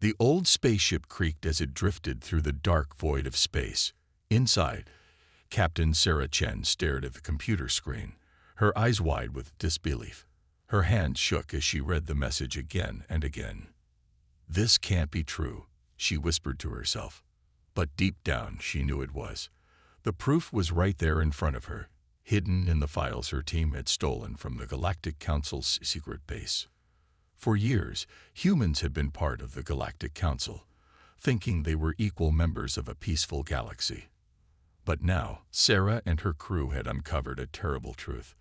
The old spaceship creaked as it drifted through the dark void of space. Inside, Captain Sarah Chen stared at the computer screen, her eyes wide with disbelief. Her hands shook as she read the message again and again. "This can't be true," she whispered to herself. But deep down, she knew it was. The proof was right there in front of her, hidden in the files her team had stolen from the Galactic Council's secret base. For years, humans had been part of the Galactic Council, thinking they were equal members of a peaceful galaxy. But now, Sarah and her crew had uncovered a terrible truth.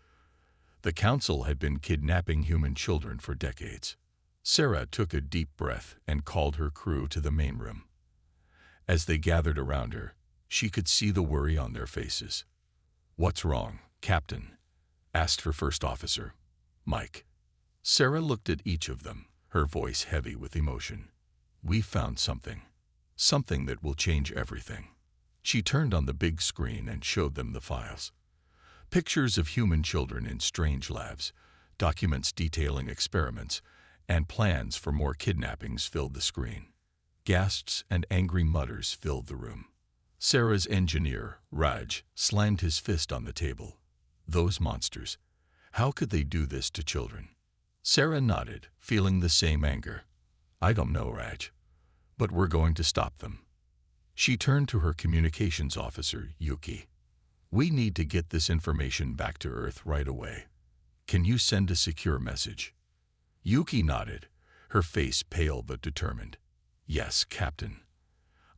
The Council had been kidnapping human children for decades. Sarah took a deep breath and called her crew to the main room. As they gathered around her, she could see the worry on their faces. "What's wrong, Captain?" asked her first officer, Mike. Sarah looked at each of them, her voice heavy with emotion. "We found something. Something that will change everything." She turned on the big screen and showed them the files. Pictures of human children in strange labs, documents detailing experiments, and plans for more kidnappings filled the screen. Gasps and angry mutters filled the room. Sarah's engineer, Raj, slammed his fist on the table. Those monsters. How could they do this to children? Sarah nodded, feeling the same anger. "I don't know, Raj, but we're going to stop them." She turned to her communications officer, Yuki. "We need to get this information back to Earth right away. Can you send a secure message?" Yuki nodded, her face pale but determined. "Yes, Captain.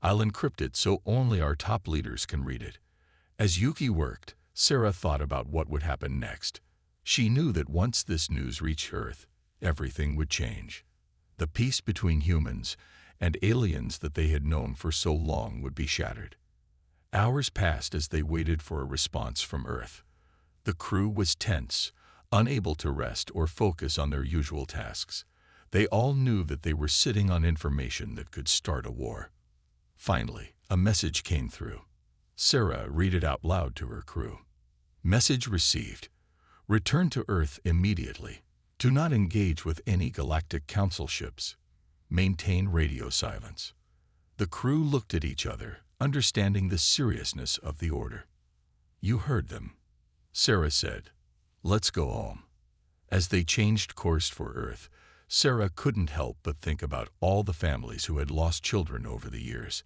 I'll encrypt it so only our top leaders can read it." As Yuki worked, Sarah thought about what would happen next. She knew that once this news reached Earth, everything would change. The peace between humans and aliens that they had known for so long would be shattered. Hours passed as they waited for a response from Earth. The crew was tense, unable to rest or focus on their usual tasks. They all knew that they were sitting on information that could start a war. Finally, a message came through. Sarah read it out loud to her crew. "Message received. Return to Earth immediately. Do not engage with any Galactic Council ships. Maintain radio silence." The crew looked at each other, understanding the seriousness of the order. "You heard them," Sarah said. "Let's go home." As they changed course for Earth, Sarah couldn't help but think about all the families who had lost children over the years.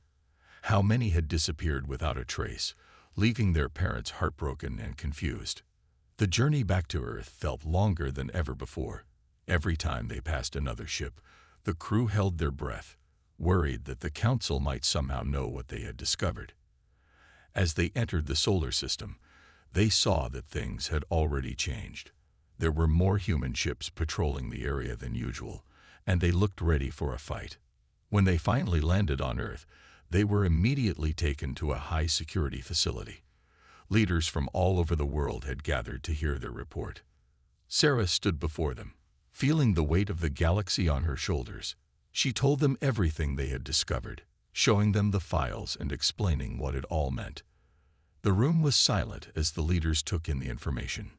How many had disappeared without a trace, leaving their parents heartbroken and confused. The journey back to Earth felt longer than ever before. Every time they passed another ship, the crew held their breath, worried that the Council might somehow know what they had discovered. As they entered the solar system, they saw that things had already changed. There were more human ships patrolling the area than usual, and they looked ready for a fight. When they finally landed on Earth, they were immediately taken to a high-security facility. Leaders from all over the world had gathered to hear their report. Sarah stood before them, feeling the weight of the galaxy on her shoulders. She told them everything they had discovered, showing them the files and explaining what it all meant. The room was silent as the leaders took in the information.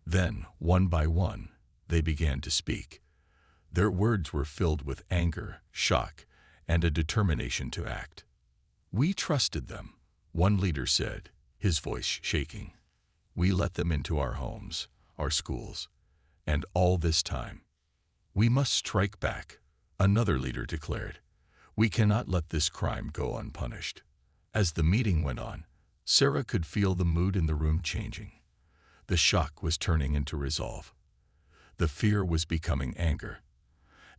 Then, one by one, they began to speak. Their words were filled with anger, shock, and a determination to act. "We trusted them," one leader said, his voice shaking. "We let them into our homes, our schools, and all this time. We must strike back," another leader declared. "We cannot let this crime go unpunished." As the meeting went on, Sarah could feel the mood in the room changing. The shock was turning into resolve. The fear was becoming anger.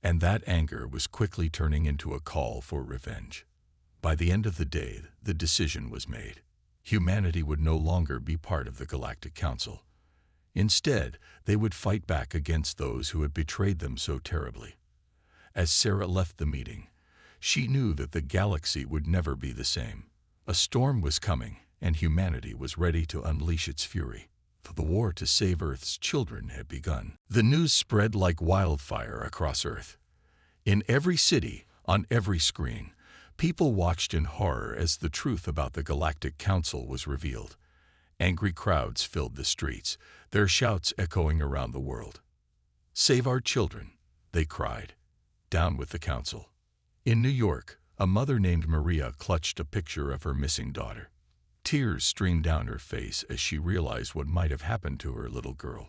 And that anger was quickly turning into a call for revenge. By the end of the day, the decision was made. Humanity would no longer be part of the Galactic Council. Instead, they would fight back against those who had betrayed them so terribly. As Sarah left the meeting, she knew that the galaxy would never be the same. A storm was coming, and humanity was ready to unleash its fury. The war to save Earth's children had begun. The news spread like wildfire across Earth. In every city, on every screen, people watched in horror as the truth about the Galactic Council was revealed. Angry crowds filled the streets, their shouts echoing around the world. "Save our children," they cried. "Down with the Council." In New York, a mother named Maria clutched a picture of her missing daughter. Tears streamed down her face as she realized what might have happened to her little girl.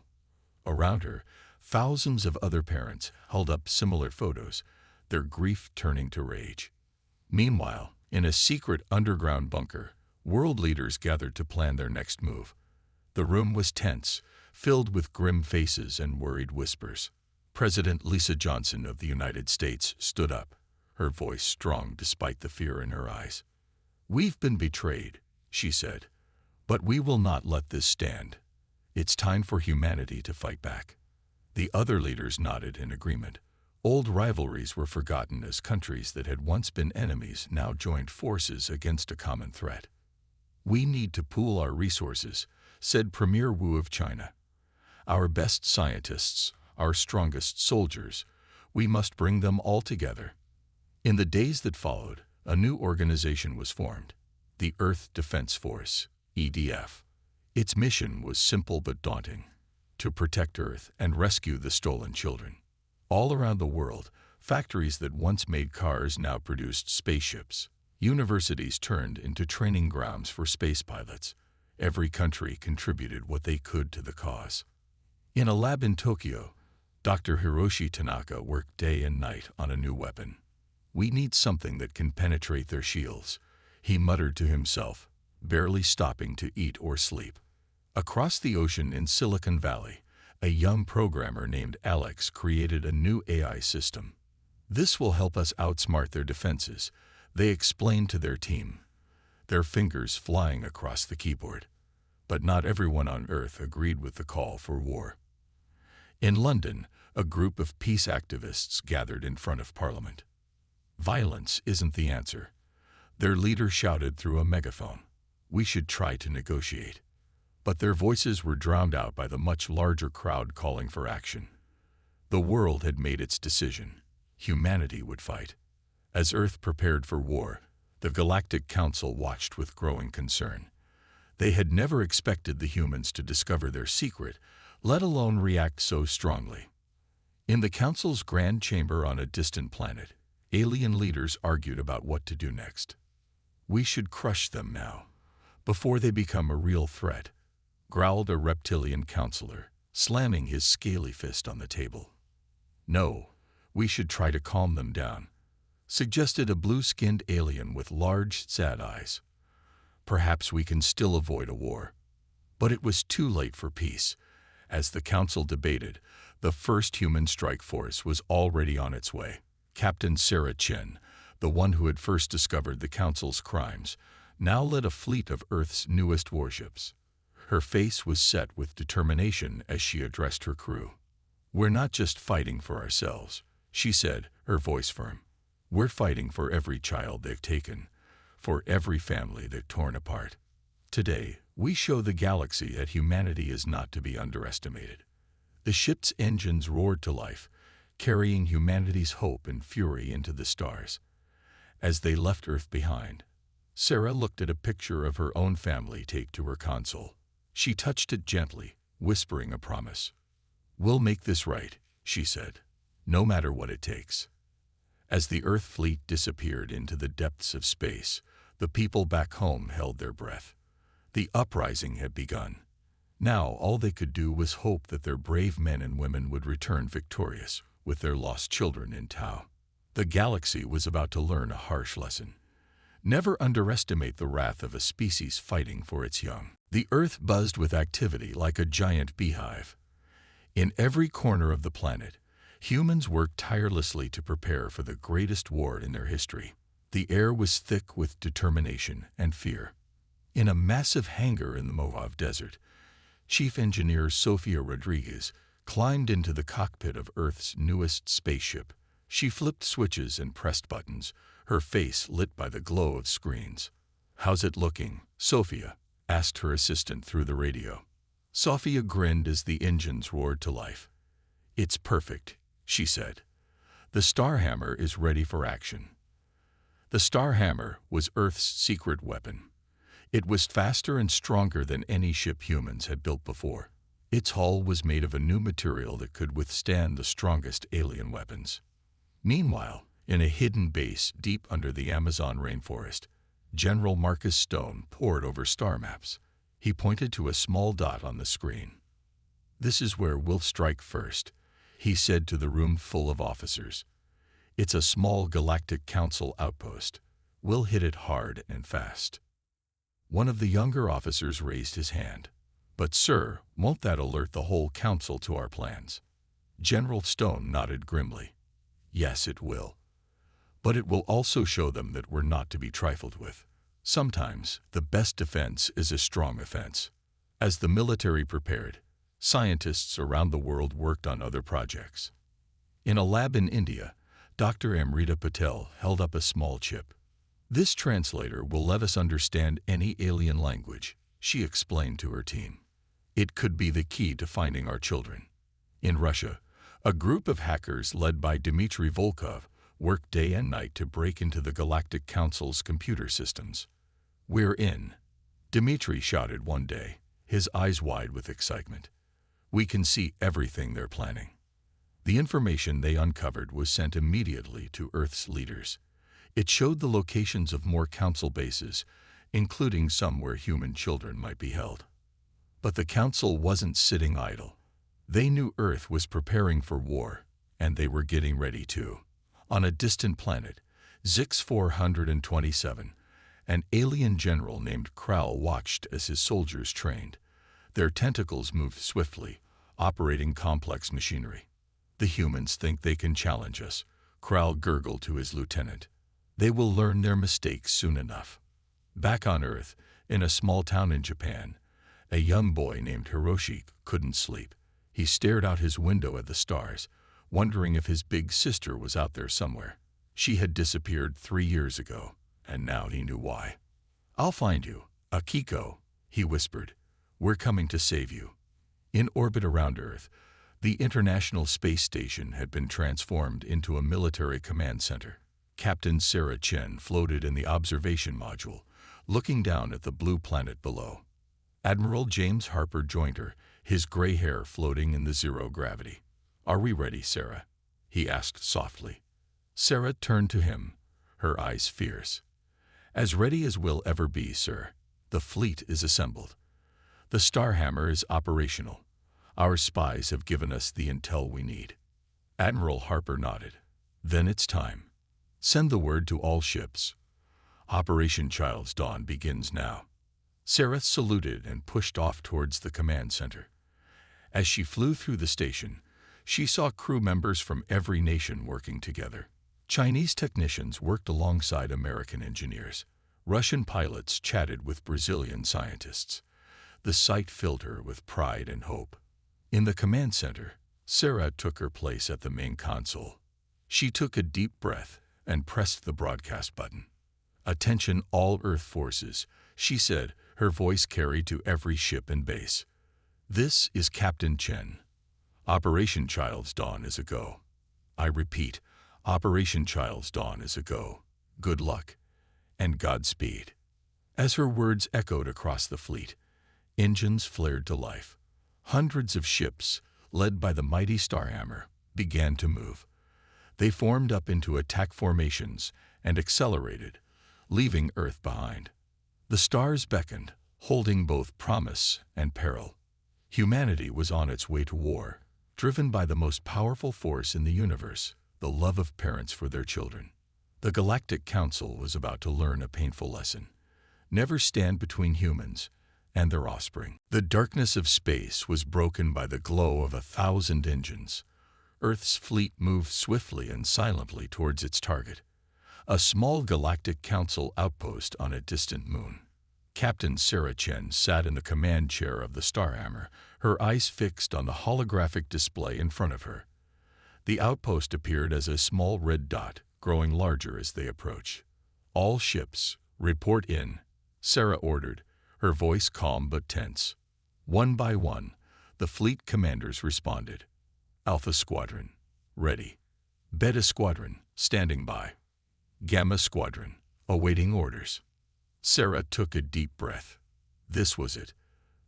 Around her, thousands of other parents held up similar photos, their grief turning to rage. Meanwhile, in a secret underground bunker, world leaders gathered to plan their next move. The room was tense, filled with grim faces and worried whispers. President Lisa Johnson of the United States stood up, her voice strong despite the fear in her eyes. "We've been betrayed," she said, "but we will not let this stand. It's time for humanity to fight back." The other leaders nodded in agreement. Old rivalries were forgotten as countries that had once been enemies now joined forces against a common threat. "We need to pool our resources," said Premier Wu of China. "Our best scientists, our strongest soldiers, we must bring them all together." In the days that followed, a new organization was formed, the Earth Defense Force, EDF. Its mission was simple but daunting: to protect Earth and rescue the stolen children. All around the world, factories that once made cars now produced spaceships. Universities turned into training grounds for space pilots. Every country contributed what they could to the cause. In a lab in Tokyo, Dr. Hiroshi Tanaka worked day and night on a new weapon. "We need something that can penetrate their shields," he muttered to himself, barely stopping to eat or sleep. Across the ocean in Silicon Valley, a young programmer named Alex created a new AI system. "This will help us outsmart their defenses," they explained to their team, their fingers flying across the keyboard. But not everyone on Earth agreed with the call for war. In London, a group of peace activists gathered in front of Parliament. "Violence isn't the answer," their leader shouted through a megaphone. "We should try to negotiate." But their voices were drowned out by the much larger crowd calling for action. The world had made its decision. Humanity would fight. As Earth prepared for war, the Galactic Council watched with growing concern. They had never expected the humans to discover their secret, let alone react so strongly. In the Council's grand chamber on a distant planet, alien leaders argued about what to do next. "We should crush them now, before they become a real threat," growled a reptilian counselor, slamming his scaly fist on the table. "No, we should try to calm them down," suggested a blue-skinned alien with large, sad eyes. "Perhaps we can still avoid a war." But it was too late for peace. As the council debated, the first human strike force was already on its way. Captain Sarah Chen, the one who had first discovered the council's crimes, now led a fleet of Earth's newest warships. Her face was set with determination as she addressed her crew. "We're not just fighting for ourselves," she said, her voice firm. "We're fighting for every child they've taken, for every family they've torn apart. Today, we show the galaxy that humanity is not to be underestimated." The ship's engines roared to life, carrying humanity's hope and fury into the stars. As they left Earth behind, Sarah looked at a picture of her own family taped to her console. She touched it gently, whispering a promise. "We'll make this right," she said, "no matter what it takes." As the Earth fleet disappeared into the depths of space, the people back home held their breath. The uprising had begun. Now all they could do was hope that their brave men and women would return victorious, with their lost children in tow. The galaxy was about to learn a harsh lesson. Never underestimate the wrath of a species fighting for its young. The Earth buzzed with activity like a giant beehive. In every corner of the planet, humans worked tirelessly to prepare for the greatest war in their history. The air was thick with determination and fear. In a massive hangar in the Mojave Desert, Chief Engineer Sofia Rodriguez climbed into the cockpit of Earth's newest spaceship. She flipped switches and pressed buttons, her face lit by the glow of screens. "How's it looking?" Sofia asked her assistant through the radio. Sofia grinned as the engines roared to life. "It's perfect," she said. "The Starhammer is ready for action." The Starhammer was Earth's secret weapon. It was faster and stronger than any ship humans had built before. Its hull was made of a new material that could withstand the strongest alien weapons. Meanwhile, In a hidden base deep under the Amazon rainforest, General Marcus Stone pored over star maps. He pointed to a small dot on the screen. "This is where we'll strike first," he said to the room full of officers. "It's a small Galactic Council outpost. We'll hit it hard and fast." One of the younger officers raised his hand. "But sir, won't that alert the whole council to our plans?" General Stone nodded grimly. "Yes, it will. But it will also show them that we're not to be trifled with. Sometimes the best defense is a strong offense." As the military prepared, scientists around the world worked on other projects. In a lab in India, Dr. Amrita Patel held up a small chip. "This translator will let us understand any alien language," she explained to her team. "It could be the key to finding our children." In Russia, a group of hackers led by Dmitry Volkov worked day and night to break into the Galactic Council's computer systems. "We're in," Dmitry shouted one day, his eyes wide with excitement. "We can see everything they're planning." The information they uncovered was sent immediately to Earth's leaders. It showed the locations of more council bases, including some where human children might be held. But the council wasn't sitting idle. They knew Earth was preparing for war, and they were getting ready too. On a distant planet, Zix 427, an alien general named Krall watched as his soldiers trained. Their tentacles moved swiftly, operating complex machinery. "The humans think they can challenge us," Krall gurgled to his lieutenant. "They will learn their mistakes soon enough." Back on Earth, in a small town in Japan, a young boy named Hiroshi couldn't sleep. He stared out his window at the stars, wondering if his big sister was out there somewhere. She had disappeared 3 years ago, and now he knew why. "I'll find you, Akiko," he whispered. "We're coming to save you." In orbit around Earth, the International Space Station had been transformed into a military command center. Captain Sarah Chen floated in the observation module, looking down at the blue planet below. Admiral James Harper joined her, his gray hair floating in the zero gravity. "Are we ready, Sarah?" he asked softly. Sarah turned to him, her eyes fierce. "As ready as we'll ever be, sir. The fleet is assembled. The Starhammer is operational. Our spies have given us the intel we need." Admiral Harper nodded. "Then it's time. Send the word to all ships. Operation Child's Dawn begins now." Sarah saluted and pushed off towards the command center. As she flew through the station, she saw crew members from every nation working together. Chinese technicians worked alongside American engineers. Russian pilots chatted with Brazilian scientists. The sight filled her with pride and hope. In the command center, Sarah took her place at the main console. She took a deep breath and pressed the broadcast button. "Attention all Earth forces," she said, her voice carried to every ship and base. "This is Captain Chen. Operation Child's Dawn is a go. I repeat, Operation Child's Dawn is a go. Good luck, and Godspeed." As her words echoed across the fleet, engines flared to life. Hundreds of ships, led by the mighty Starhammer, began to move. They formed up into attack formations and accelerated, leaving Earth behind. The stars beckoned, holding both promise and peril. Humanity was on its way to war, driven by the most powerful force in the universe, the love of parents for their children. The Galactic Council was about to learn a painful lesson. Never stand between humans and their offspring. The darkness of space was broken by the glow of 1,000 engines. Earth's fleet moved swiftly and silently towards its target, a small Galactic Council outpost on a distant moon. Captain Sarah Chen sat in the command chair of the Starhammer, her eyes fixed on the holographic display in front of her. The outpost appeared as a small red dot, growing larger as they approached. "All ships, report in," Sarah ordered, her voice calm but tense. One by one, the fleet commanders responded. "Alpha Squadron, ready. Beta Squadron, standing by. Gamma Squadron, awaiting orders." Sarah took a deep breath. This was it,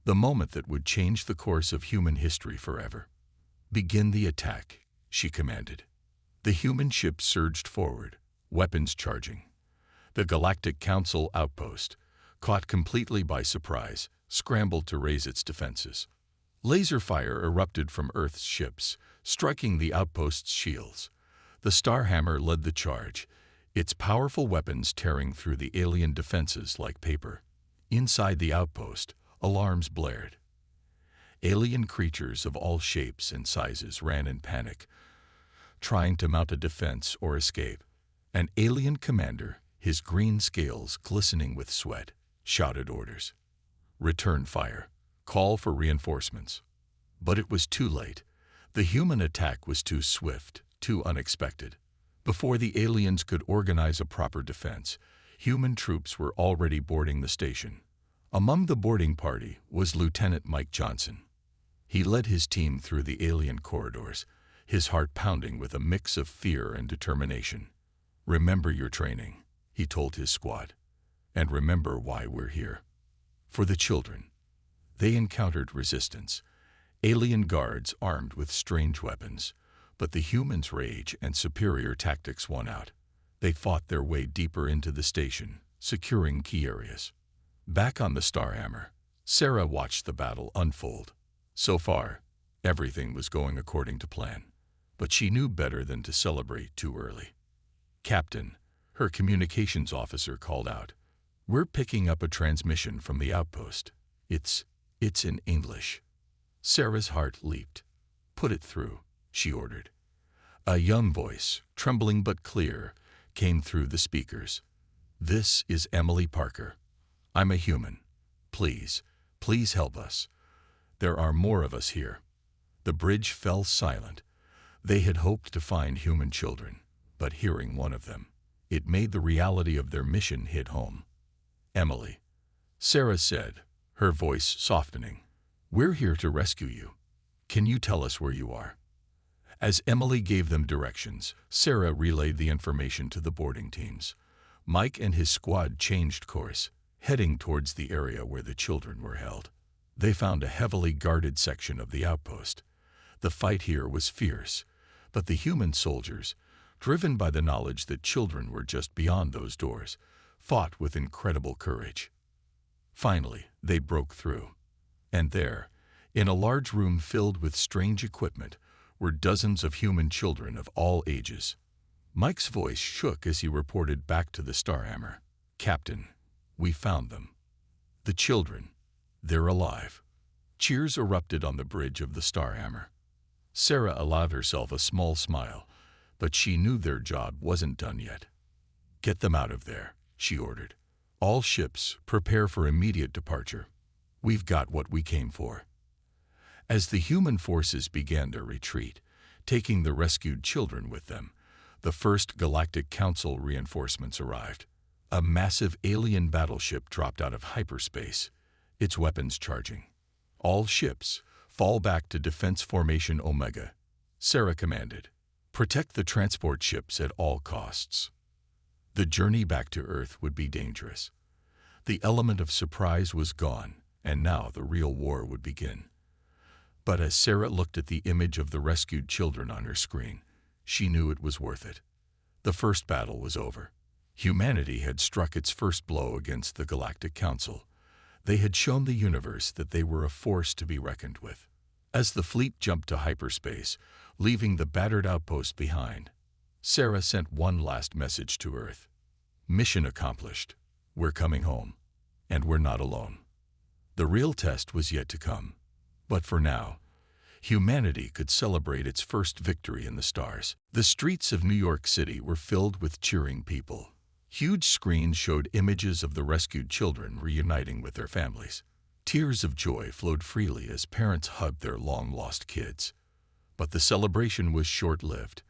the moment that would change the course of human history forever. "Begin the attack," she commanded. The human ships surged forward, weapons charging. The Galactic Council outpost, caught completely by surprise, scrambled to raise its defenses. Laser fire erupted from Earth's ships, striking the outpost's shields. The Starhammer led the charge, its powerful weapons tearing through the alien defenses like paper. Inside the outpost, alarms blared. Alien creatures of all shapes and sizes ran in panic, trying to mount a defense or escape. An alien commander, his green scales glistening with sweat, shouted orders. Return fire. Call for reinforcements. But it was too late. The human attack was too swift, too unexpected. Before the aliens could organize a proper defense, human troops were already boarding the station. Among the boarding party was Lieutenant Mike Johnson. He led his team through the alien corridors, his heart pounding with a mix of fear and determination. Remember your training, he told his squad, and remember why we're here. For the children. They encountered resistance, alien guards armed with strange weapons, but the humans' rage and superior tactics won out. They fought their way deeper into the station, securing key areas. Back on the Starhammer, Sarah watched the battle unfold. So far, everything was going according to plan, but she knew better than to celebrate too early. Captain, her communications officer called out, "We're picking up a transmission from the outpost. It's in English." Sarah's heart leaped. "Put it through," she ordered. A young voice, trembling but clear, came through the speakers. "This is Emily Parker. I'm a human. Please help us. There are more of us here." The bridge fell silent. They had hoped to find human children, but hearing one of them, it made the reality of their mission hit home. "Emily," Sarah said, her voice softening, "we're here to rescue you. Can you tell us where you are?" As Emily gave them directions, Sarah relayed the information to the boarding teams. Mike and his squad changed course, heading towards the area where the children were held. They found a heavily guarded section of the outpost. The fight here was fierce, but the human soldiers, driven by the knowledge that children were just beyond those doors, fought with incredible courage. Finally, they broke through. And there, in a large room filled with strange equipment, were dozens of human children of all ages. Mike's voice shook as he reported back to the Starhammer. "Captain, we found them. The children, they're alive." Cheers erupted on the bridge of the Starhammer. Sarah allowed herself a small smile, but she knew their job wasn't done yet. "Get them out of there," she ordered. "All ships, prepare for immediate departure. We've got what we came for." As the human forces began their retreat, taking the rescued children with them, the first Galactic Council reinforcements arrived. A massive alien battleship dropped out of hyperspace, its weapons charging. "All ships, fall back to Defense Formation Omega," Sarah commanded. "Protect the transport ships at all costs." The journey back to Earth would be dangerous. The element of surprise was gone, and now the real war would begin. But as Sarah looked at the image of the rescued children on her screen, she knew it was worth it. The first battle was over. Humanity had struck its first blow against the Galactic Council. They had shown the universe that they were a force to be reckoned with. As the fleet jumped to hyperspace, leaving the battered outpost behind, Sarah sent one last message to Earth. "Mission accomplished. We're coming home. And we're not alone." The real test was yet to come. But for now, humanity could celebrate its first victory in the stars. The streets of New York City were filled with cheering people. Huge screens showed images of the rescued children reuniting with their families. Tears of joy flowed freely as parents hugged their long-lost kids. But the celebration was short-lived.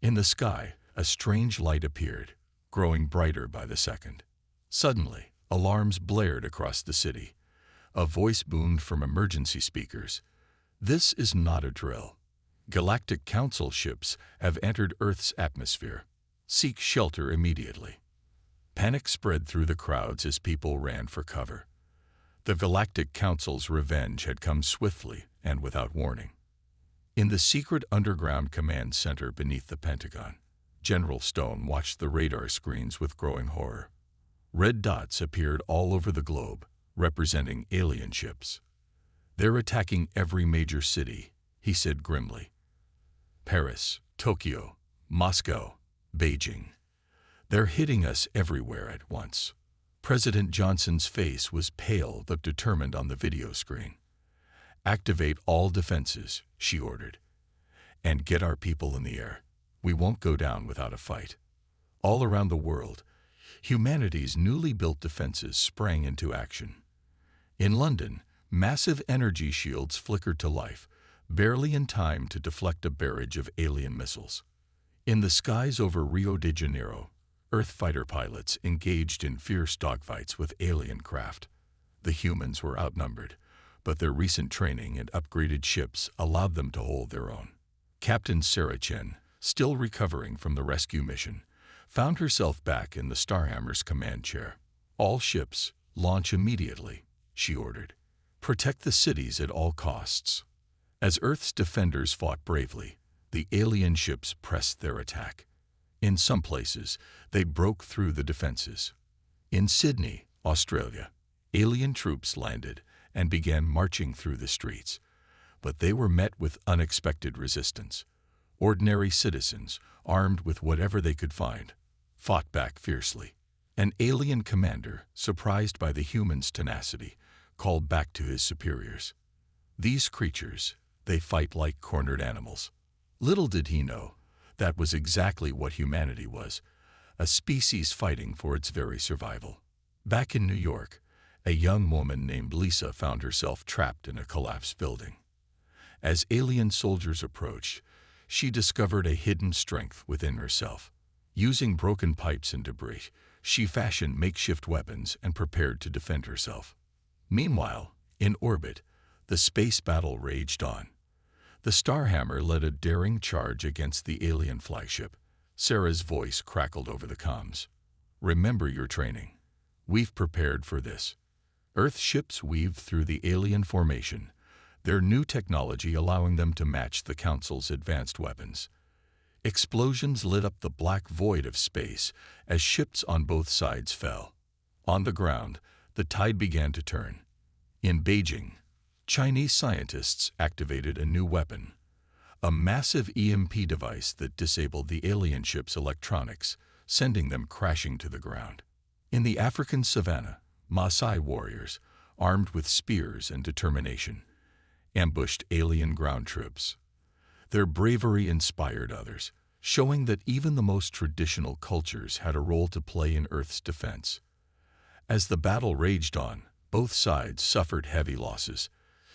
In the sky, a strange light appeared, growing brighter by the second. Suddenly, alarms blared across the city. A voice boomed from emergency speakers. "This is not a drill. Galactic Council ships have entered Earth's atmosphere. Seek shelter immediately." Panic spread through the crowds as people ran for cover. The Galactic Council's revenge had come swiftly and without warning. In the secret underground command center beneath the Pentagon, General Stone watched the radar screens with growing horror. Red dots appeared all over the globe, representing alien ships. "They're attacking every major city," he said grimly. "Paris, Tokyo, Moscow, Beijing. They're hitting us everywhere at once." President Johnson's face was pale but determined on the video screen. "Activate all defenses," she ordered. "And get our people in the air. We won't go down without a fight." All around the world, humanity's newly built defenses sprang into action. In London, massive energy shields flickered to life, barely in time to deflect a barrage of alien missiles. In the skies over Rio de Janeiro, Earth fighter pilots engaged in fierce dogfights with alien craft. The humans were outnumbered, but their recent training and upgraded ships allowed them to hold their own. Captain Sarah Chen, still recovering from the rescue mission, found herself back in the Starhammer's command chair. "All ships, launch immediately," she ordered. "Protect the cities at all costs." As Earth's defenders fought bravely, the alien ships pressed their attack. In some places, they broke through the defenses. In Sydney, Australia, alien troops landed and began marching through the streets. But they were met with unexpected resistance. Ordinary citizens, armed with whatever they could find, fought back fiercely. An alien commander, surprised by the humans' tenacity, called back to his superiors. "These creatures, they fight like cornered animals." Little did he know, that was exactly what humanity was, a species fighting for its very survival. Back in New York, a young woman named Lisa found herself trapped in a collapsed building. As alien soldiers approached, she discovered a hidden strength within herself. Using broken pipes and debris, she fashioned makeshift weapons and prepared to defend herself. Meanwhile, in orbit, the space battle raged on. The Starhammer led a daring charge against the alien flagship. Sarah's voice crackled over the comms. "Remember your training. We've prepared for this." Earth ships weaved through the alien formation, their new technology allowing them to match the Council's advanced weapons. Explosions lit up the black void of space as ships on both sides fell. On the ground, the tide began to turn. In Beijing, Chinese scientists activated a new weapon, a massive EMP device that disabled the alien ship's electronics, sending them crashing to the ground. In the African savannah, Maasai warriors, armed with spears and determination, ambushed alien ground troops. Their bravery inspired others, showing that even the most traditional cultures had a role to play in Earth's defense. As the battle raged on, both sides suffered heavy losses.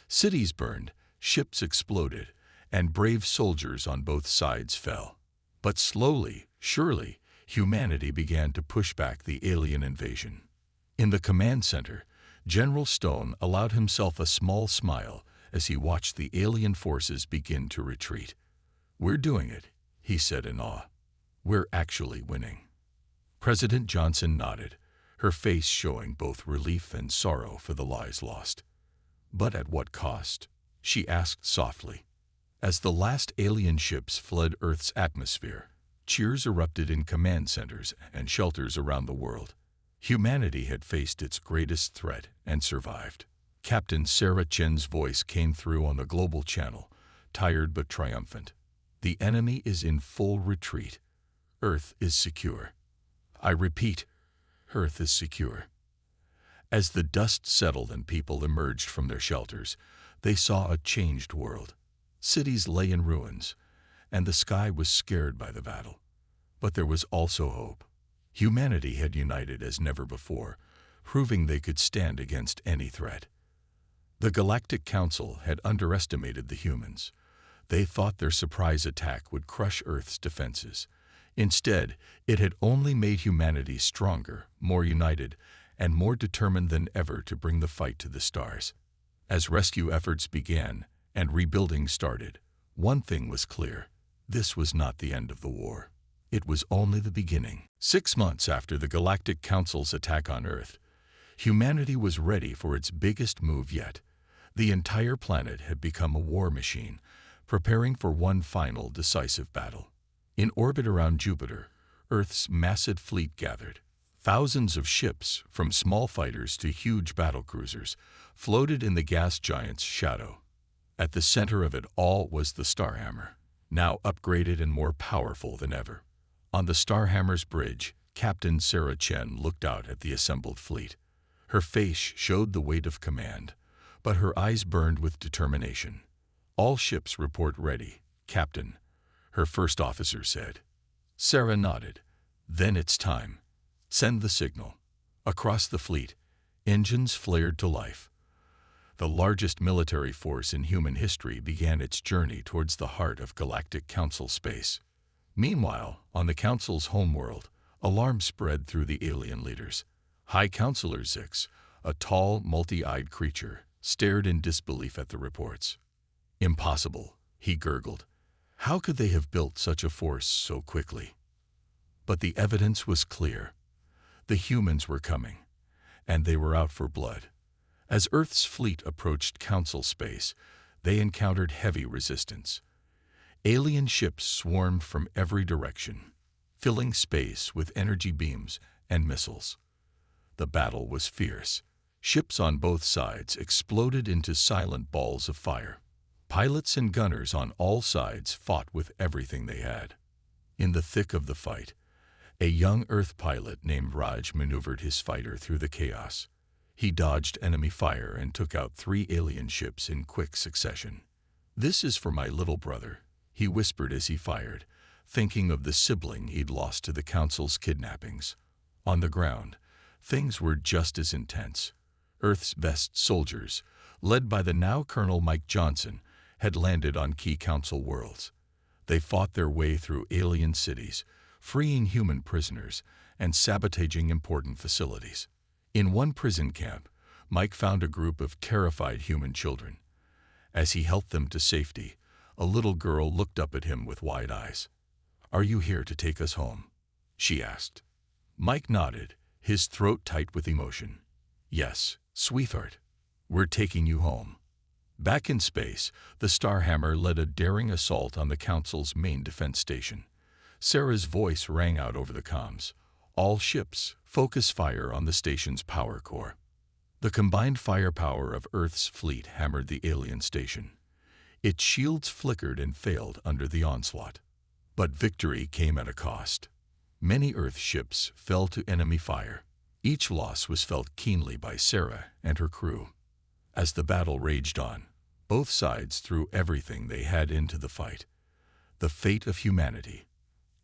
Cities burned, ships exploded, and brave soldiers on both sides fell. But slowly, surely, humanity began to push back the alien invasion. In the command center, General Stone allowed himself a small smile as he watched the alien forces begin to retreat. "We're doing it," he said in awe. "We're actually winning." President Johnson nodded, her face showing both relief and sorrow for the lives lost. "But at what cost?" she asked softly. As the last alien ships fled Earth's atmosphere, cheers erupted in command centers and shelters around the world. Humanity had faced its greatest threat and survived. Captain Sarah Chen's voice came through on the global channel, tired but triumphant. "The enemy is in full retreat. Earth is secure. I repeat, Earth is secure." As the dust settled and people emerged from their shelters, they saw a changed world. Cities lay in ruins, and the sky was scared by the battle. But there was also hope. Humanity had united as never before, proving they could stand against any threat. The Galactic Council had underestimated the humans. They thought their surprise attack would crush Earth's defenses. Instead, it had only made humanity stronger, more united, and more determined than ever to bring the fight to the stars. As rescue efforts began and rebuilding started, one thing was clear: this was not the end of the war. It was only the beginning. 6 months after the Galactic Council's attack on Earth, humanity was ready for its biggest move yet. The entire planet had become a war machine, preparing for one final decisive battle. In orbit around Jupiter, Earth's massive fleet gathered. Thousands of ships, from small fighters to huge battlecruisers, floated in the gas giant's shadow. At the center of it all was the Starhammer, now upgraded and more powerful than ever. On the Starhammer's bridge, Captain Sarah Chen looked out at the assembled fleet. Her face showed the weight of command, but her eyes burned with determination. "All ships report ready, Captain," her first officer said. Sarah nodded. "Then it's time. Send the signal." Across the fleet, engines flared to life. The largest military force in human history began its journey towards the heart of Galactic Council space. Meanwhile, on the Council's homeworld, alarm spread through the alien leaders. High Counselor Zix, a tall, multi-eyed creature, stared in disbelief at the reports. "Impossible," he gurgled. "How could they have built such a force so quickly?" But the evidence was clear. The humans were coming, and they were out for blood. As Earth's fleet approached Council space, they encountered heavy resistance. Alien ships swarmed from every direction, filling space with energy beams and missiles. The battle was fierce. Ships on both sides exploded into silent balls of fire. Pilots and gunners on all sides fought with everything they had. In the thick of the fight, a young Earth pilot named Raj maneuvered his fighter through the chaos. He dodged enemy fire and took out 3 alien ships in quick succession. "This is for my little brother," he whispered as he fired, thinking of the sibling he'd lost to the Council's kidnappings. On the ground, things were just as intense. Earth's best soldiers, led by the now Colonel Mike Johnson, had landed on key Council worlds. They fought their way through alien cities, freeing human prisoners and sabotaging important facilities. In one prison camp, Mike found a group of terrified human children. As he helped them to safety, a little girl looked up at him with wide eyes. "Are you here to take us home?" she asked. Mike nodded, his throat tight with emotion. "Yes, sweetheart, we're taking you home." Back in space, the Starhammer led a daring assault on the Council's main defense station. Sarah's voice rang out over the comms. "All ships, focus fire on the station's power core." The combined firepower of Earth's fleet hammered the alien station. Its shields flickered and failed under the onslaught. But victory came at a cost. Many Earth ships fell to enemy fire. Each loss was felt keenly by Sarah and her crew. As the battle raged on, both sides threw everything they had into the fight. The fate of humanity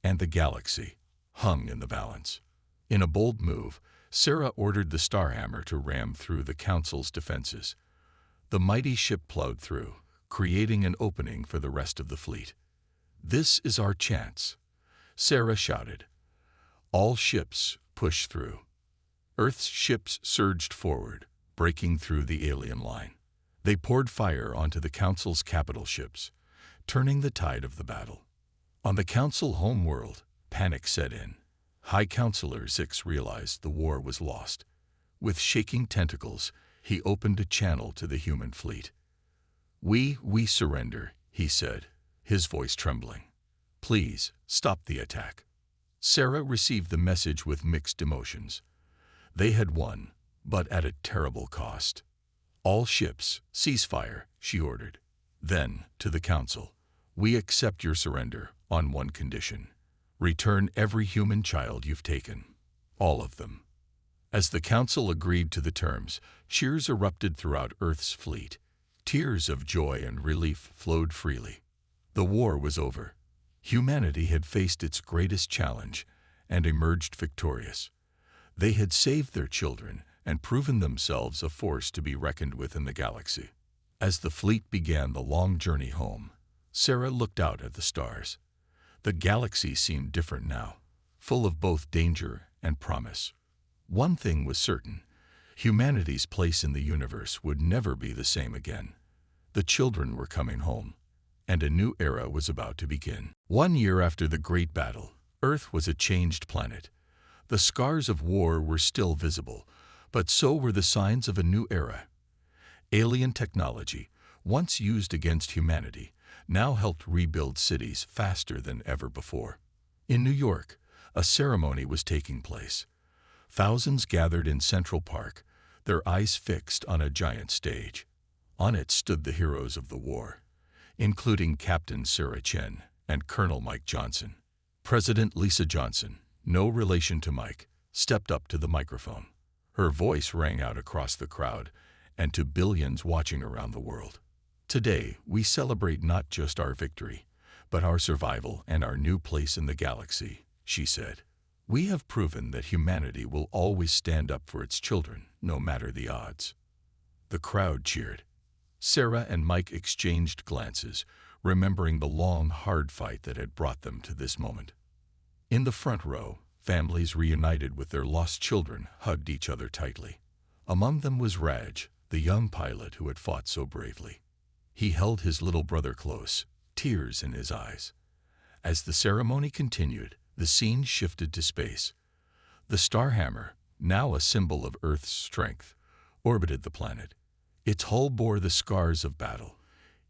and the galaxy hung in the balance. In a bold move, Sarah ordered the Starhammer to ram through the Council's defenses. The mighty ship plowed through, creating an opening for the rest of the fleet. "This is our chance," Sarah shouted. All ships pushed through. Earth's ships surged forward, breaking through the alien line. They poured fire onto the Council's capital ships, turning the tide of the battle. On the Council homeworld, panic set in. High Counselor Zix realized the war was lost. With shaking tentacles, he opened a channel to the human fleet. We surrender," he said, his voice trembling. "Please, stop the attack." Sarah received the message with mixed emotions. They had won, but at a terrible cost. "All ships, cease fire," she ordered. Then, to the Council, "We accept your surrender on one condition. Return every human child you've taken. All of them." As the Council agreed to the terms, cheers erupted throughout Earth's fleet. Tears of joy and relief flowed freely. The war was over. Humanity had faced its greatest challenge and emerged victorious. They had saved their children and proven themselves a force to be reckoned with in the galaxy. As the fleet began the long journey home, Sarah looked out at the stars. The galaxy seemed different now, full of both danger and promise. One thing was certain: humanity's place in the universe would never be the same again. The children were coming home, and a new era was about to begin. 1 year after the Great Battle, Earth was a changed planet. The scars of war were still visible, but so were the signs of a new era. Alien technology, once used against humanity, now helped rebuild cities faster than ever before. In New York, a ceremony was taking place. Thousands gathered in Central Park, their eyes fixed on a giant stage. On it stood the heroes of the war, including Captain Sarah Chen and Colonel Mike Johnson. President Lisa Johnson, no relation to Mike, stepped up to the microphone. Her voice rang out across the crowd and to billions watching around the world. Today, we celebrate not just our victory, but our survival and our new place in the galaxy, she said. We have proven that humanity will always stand up for its children, no matter the odds. The crowd cheered. Sarah and Mike exchanged glances, remembering the long, hard fight that had brought them to this moment. In the front row, families reunited with their lost children hugged each other tightly. Among them was Raj, the young pilot who had fought so bravely. He held his little brother close, tears in his eyes. As the ceremony continued, the scene shifted to space. The Starhammer, now a symbol of Earth's strength, orbited the planet. Its hull bore the scars of battle,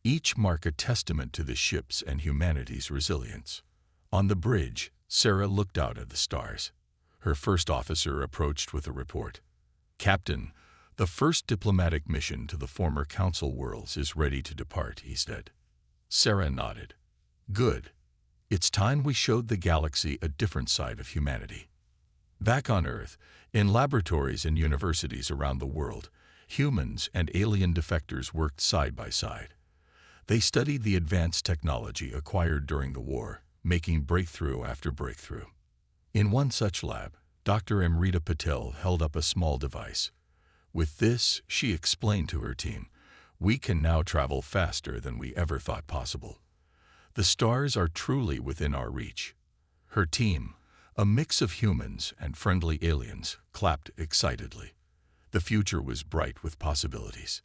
each mark a testament to the ship's and humanity's resilience. On the bridge, Sarah looked out at the stars. Her first officer approached with a report. "Captain, the first diplomatic mission to the former Council worlds is ready to depart," he said. Sarah nodded. "Good. It's time we showed the galaxy a different side of humanity." Back on Earth, in laboratories and universities around the world, humans and alien defectors worked side by side. They studied the advanced technology acquired during the war, making breakthrough after breakthrough. In one such lab, Dr. Amrita Patel held up a small device. With this, she explained to her team, "We can now travel faster than we ever thought possible. The stars are truly within our reach." Her team, a mix of humans and friendly aliens, clapped excitedly. The future was bright with possibilities.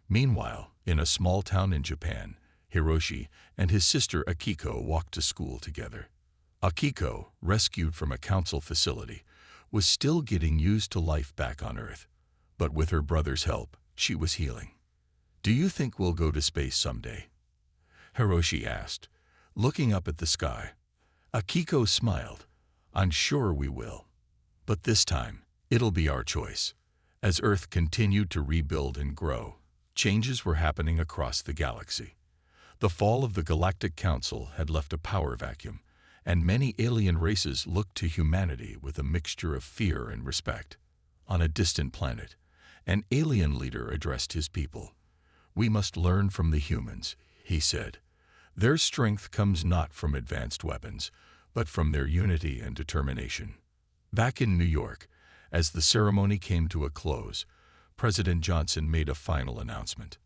Meanwhile, in a small town in Japan, Hiroshi and his sister Akiko walked to school together. Akiko, rescued from a council facility, was still getting used to life back on Earth. But with her brother's help, she was healing. "Do you think we'll go to space someday?" Hiroshi asked, looking up at the sky. Akiko smiled. "I'm sure we will. But this time, it'll be our choice." As Earth continued to rebuild and grow, changes were happening across the galaxy. The fall of the Galactic Council had left a power vacuum, and many alien races looked to humanity with a mixture of fear and respect. On a distant planet, an alien leader addressed his people. "We must learn from the humans," he said. "Their strength comes not from advanced weapons, but from their unity and determination." Back in New York, as the ceremony came to a close, President Johnson made a final announcement.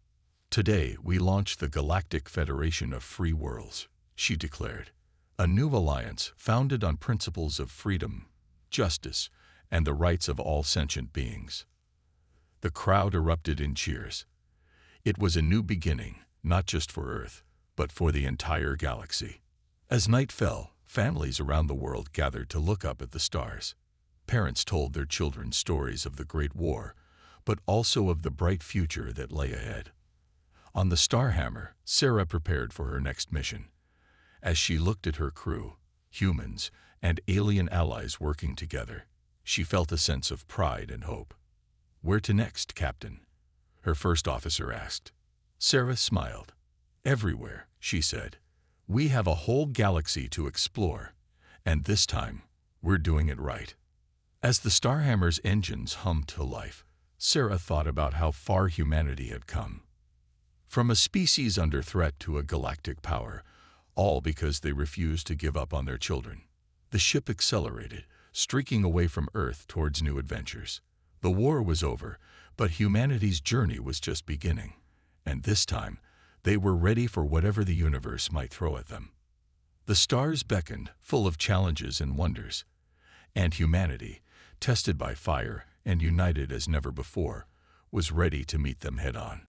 "Today, we launch the Galactic Federation of Free Worlds," she declared. "A new alliance founded on principles of freedom, justice, and the rights of all sentient beings." The crowd erupted in cheers. It was a new beginning, not just for Earth, but for the entire galaxy. As night fell, families around the world gathered to look up at the stars. Parents told their children stories of the Great War, but also of the bright future that lay ahead. On the Starhammer, Sarah prepared for her next mission. As she looked at her crew, humans and alien allies working together, she felt a sense of pride and hope. "Where to next, Captain?" her first officer asked. Sarah smiled. "Everywhere," she said. "We have a whole galaxy to explore, and this time, we're doing it right." As the Starhammer's engines hummed to life, Sarah thought about how far humanity had come. From a species under threat to a galactic power, all because they refused to give up on their children. The ship accelerated, streaking away from Earth towards new adventures. The war was over, but humanity's journey was just beginning. And this time, they were ready for whatever the universe might throw at them. The stars beckoned, full of challenges and wonders. And humanity, tested by fire and united as never before, was ready to meet them head-on.